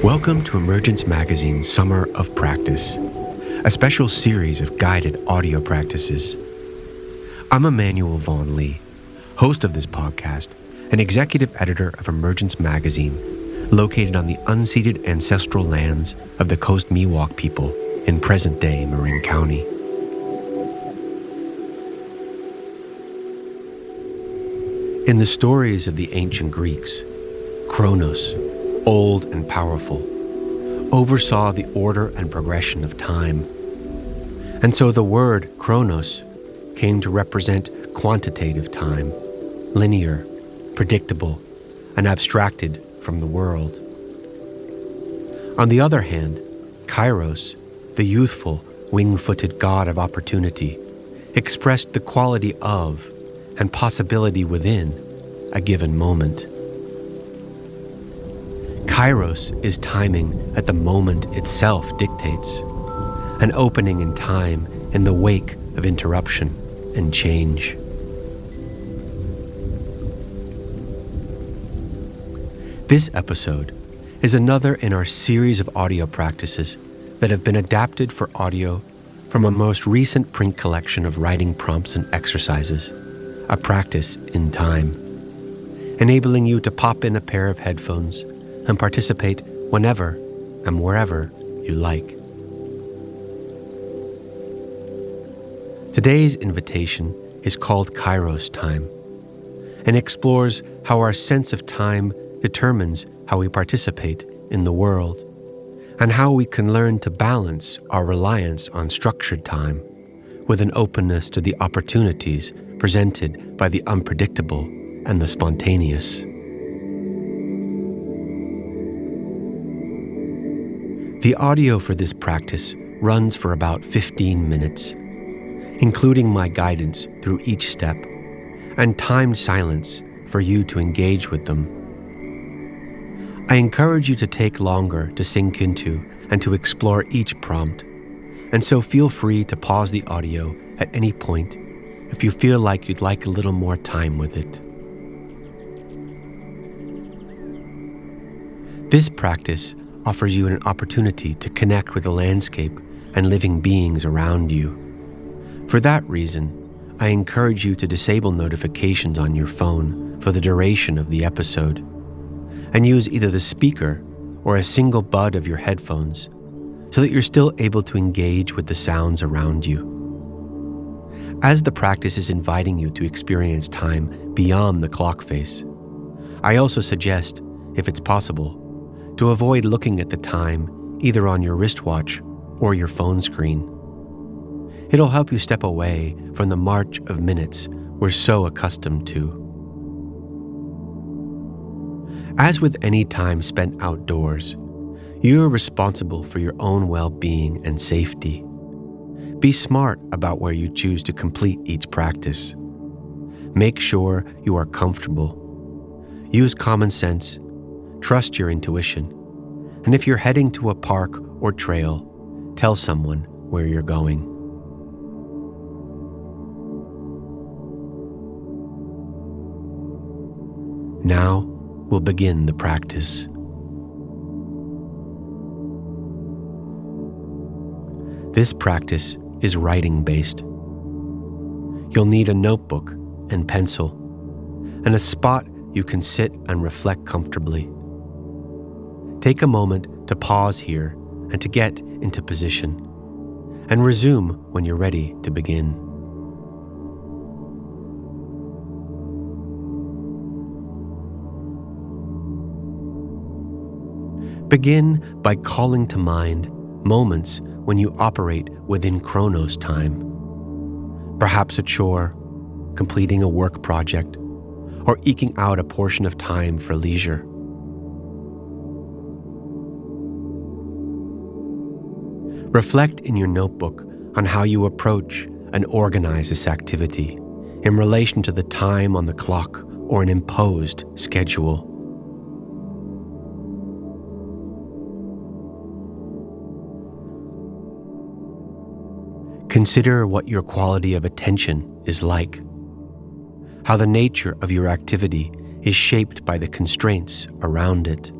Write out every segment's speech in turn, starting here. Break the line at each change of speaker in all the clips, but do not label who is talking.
Welcome to Emergence Magazine's Summer of Practice, a special series of guided audio practices. I'm Emmanuel Vaughn Lee, host of this podcast and executive editor of Emergence Magazine, located on the unceded ancestral lands of the Coast Miwok people in present-day Marin County. In the stories of the ancient Greeks, Chronos, old and powerful, oversaw the order and progression of time. And so the word Chronos came to represent quantitative time, linear, predictable, and abstracted from the world. On the other hand, Kairos, the youthful, wing-footed god of opportunity, expressed the quality of and possibility within a given moment. Kairos is timing at the moment itself dictates, an opening in time in the wake of interruption and change. This episode is another in our series of audio practices that have been adapted for audio from a most recent print collection of writing prompts and exercises, a practice in time, enabling you to pop in a pair of headphones and participate whenever and wherever you like. Today's invitation is called Kairos time and explores how our sense of time determines how we participate in the world and how we can learn to balance our reliance on structured time with an openness to the opportunities presented by the unpredictable and the spontaneous. The audio for this practice runs for about 15 minutes, including my guidance through each step and timed silence for you to engage with them. I encourage you to take longer to sink into and to explore each prompt, and so feel free to pause the audio at any point if you feel like you'd like a little more time with it. This practice offers you an opportunity to connect with the landscape and living beings around you. For that reason, I encourage you to disable notifications on your phone for the duration of the episode, and use either the speaker or a single bud of your headphones so that you're still able to engage with the sounds around you. As the practice is inviting you to experience time beyond the clock face, I also suggest, if it's possible, to avoid looking at the time either on your wristwatch or your phone screen. It'll help you step away from the march of minutes we're so accustomed to. As with any time spent outdoors, you're responsible for your own well-being and safety. Be smart about where you choose to complete each practice. Make sure you are comfortable. Use common sense. Trust your intuition, and if you're heading to a park or trail, tell someone where you're going. Now we'll begin the practice. This practice is writing-based. You'll need a notebook and pencil, and a spot you can sit and reflect comfortably. Take a moment to pause here and to get into position, and resume when you're ready to begin. Begin by calling to mind moments when you operate within Chronos time. Perhaps a chore, completing a work project, or eking out a portion of time for leisure. Reflect in your notebook on how you approach and organize this activity in relation to the time on the clock or an imposed schedule. Consider what your quality of attention is like, how the nature of your activity is shaped by the constraints around it.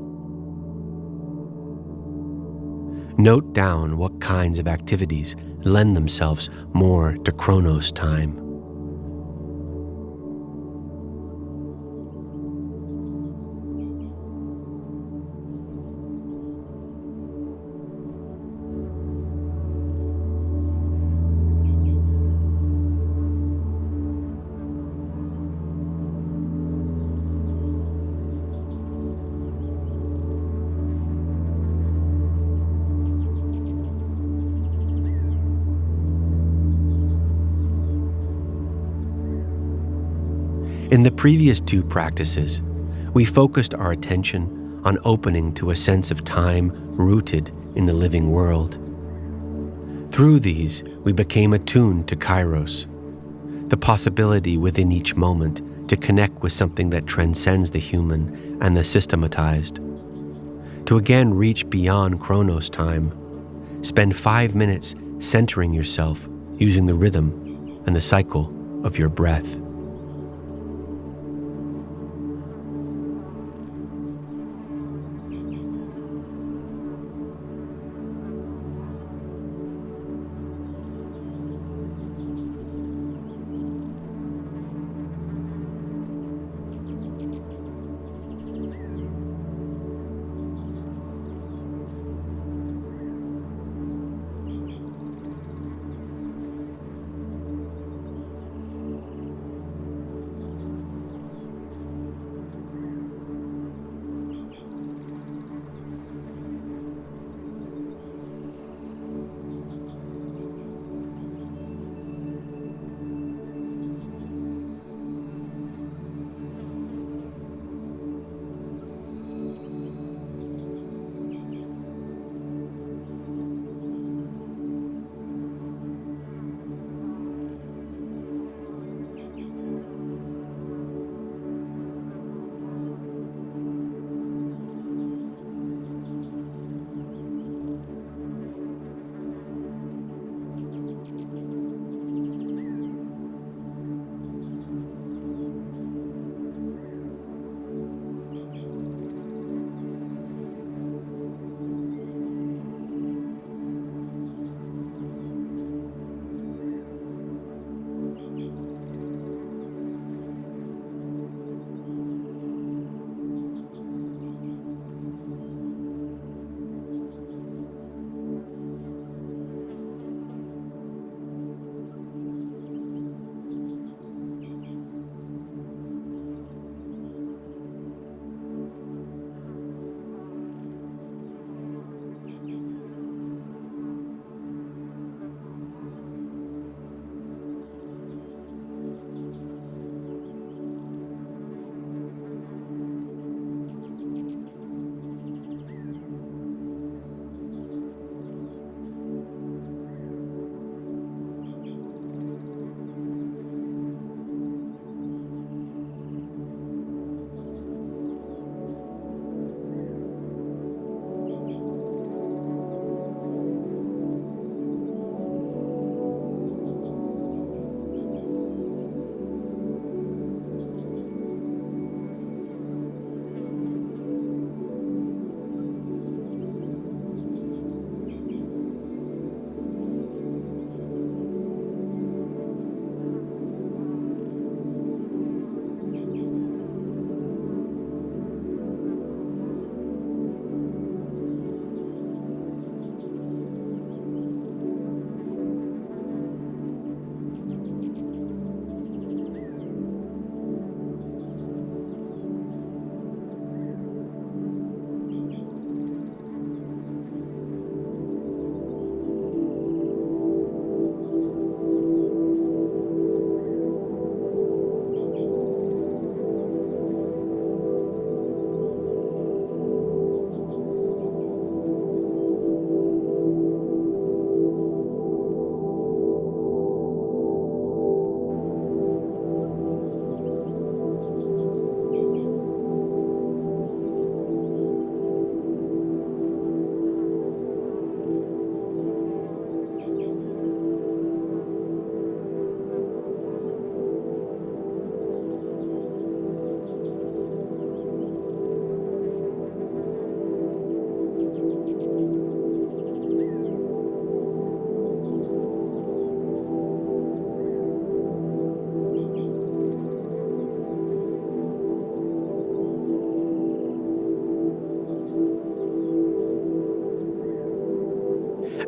Note down what kinds of activities lend themselves more to Chronos time. In the previous two practices, we focused our attention on opening to a sense of time rooted in the living world. Through these, we became attuned to Kairos, the possibility within each moment to connect with something that transcends the human and the systematized. To again reach beyond Chronos time, spend 5 minutes centering yourself using the rhythm and the cycle of your breath.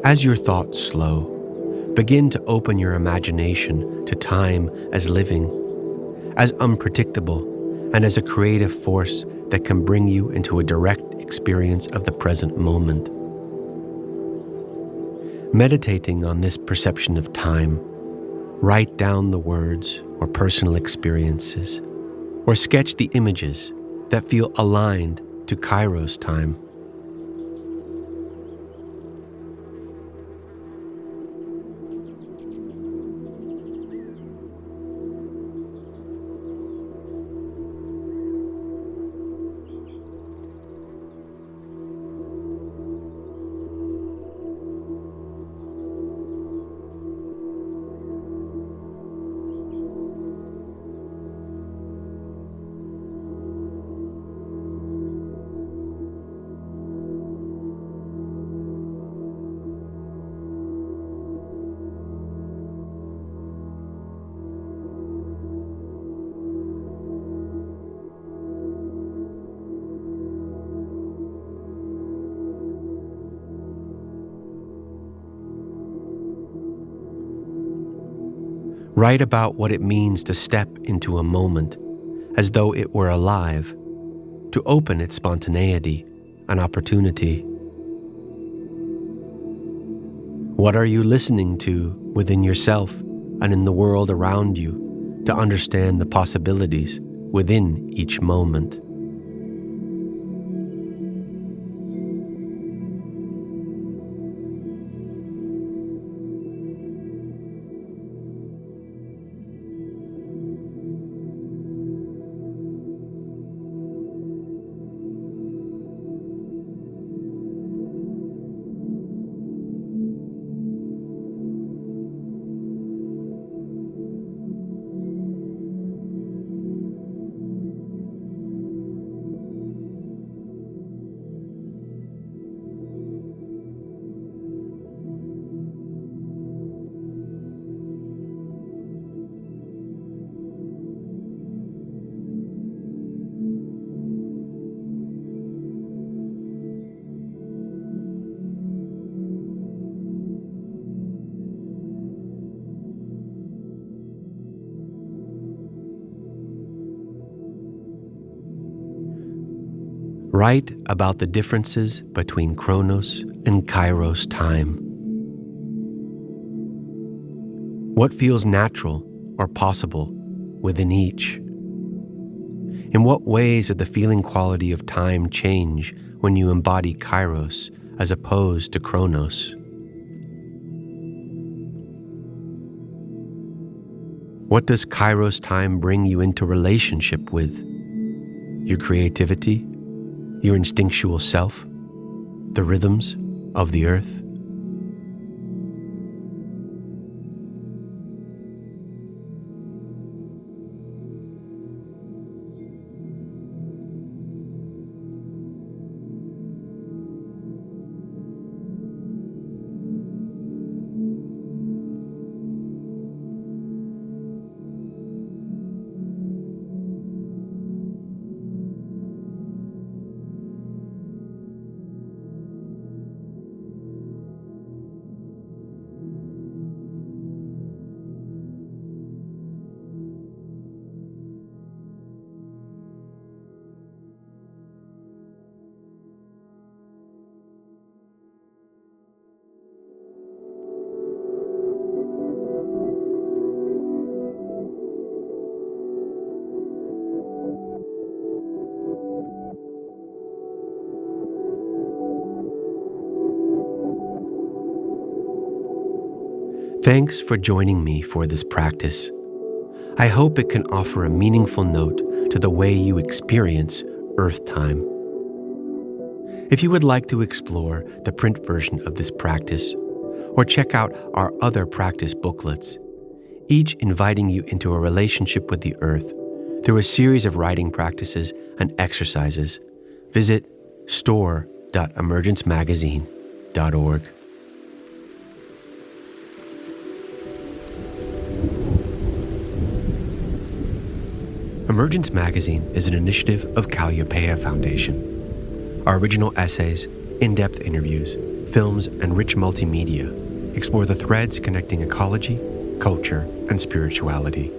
As your thoughts slow, begin to open your imagination to time as living, as unpredictable, and as a creative force that can bring you into a direct experience of the present moment. Meditating on this perception of time, write down the words or personal experiences, or sketch the images that feel aligned to Kairos time. Write about what it means to step into a moment as though it were alive, to open its spontaneity and opportunity. What are you listening to within yourself and in the world around you to understand the possibilities within each moment? Write about the differences between Chronos and Kairos time. What feels natural or possible within each? In what ways did the feeling quality of time change when you embody Kairos as opposed to Chronos? What does Kairos time bring you into relationship with? Your creativity? Your instinctual self? The rhythms of the earth? Thanks for joining me for this practice. I hope it can offer a meaningful note to the way you experience Earth time. If you would like to explore the print version of this practice, or check out our other practice booklets, each inviting you into a relationship with the Earth through a series of writing practices and exercises, visit store.emergencemagazine.org. Emergence Magazine is an initiative of Calliopeia Foundation. Our original essays, in-depth interviews, films, and rich multimedia explore the threads connecting ecology, culture, and spirituality.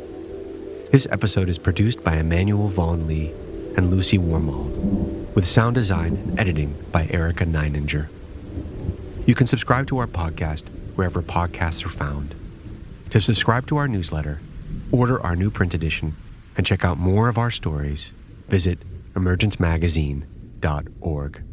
This episode is produced by Emmanuel Vaughn Lee and Lucy Warmald, with sound design and editing by Erica Neininger. You can subscribe to our podcast wherever podcasts are found. To subscribe to our newsletter, order our new print edition, and check out more of our stories, visit emergencemagazine.org.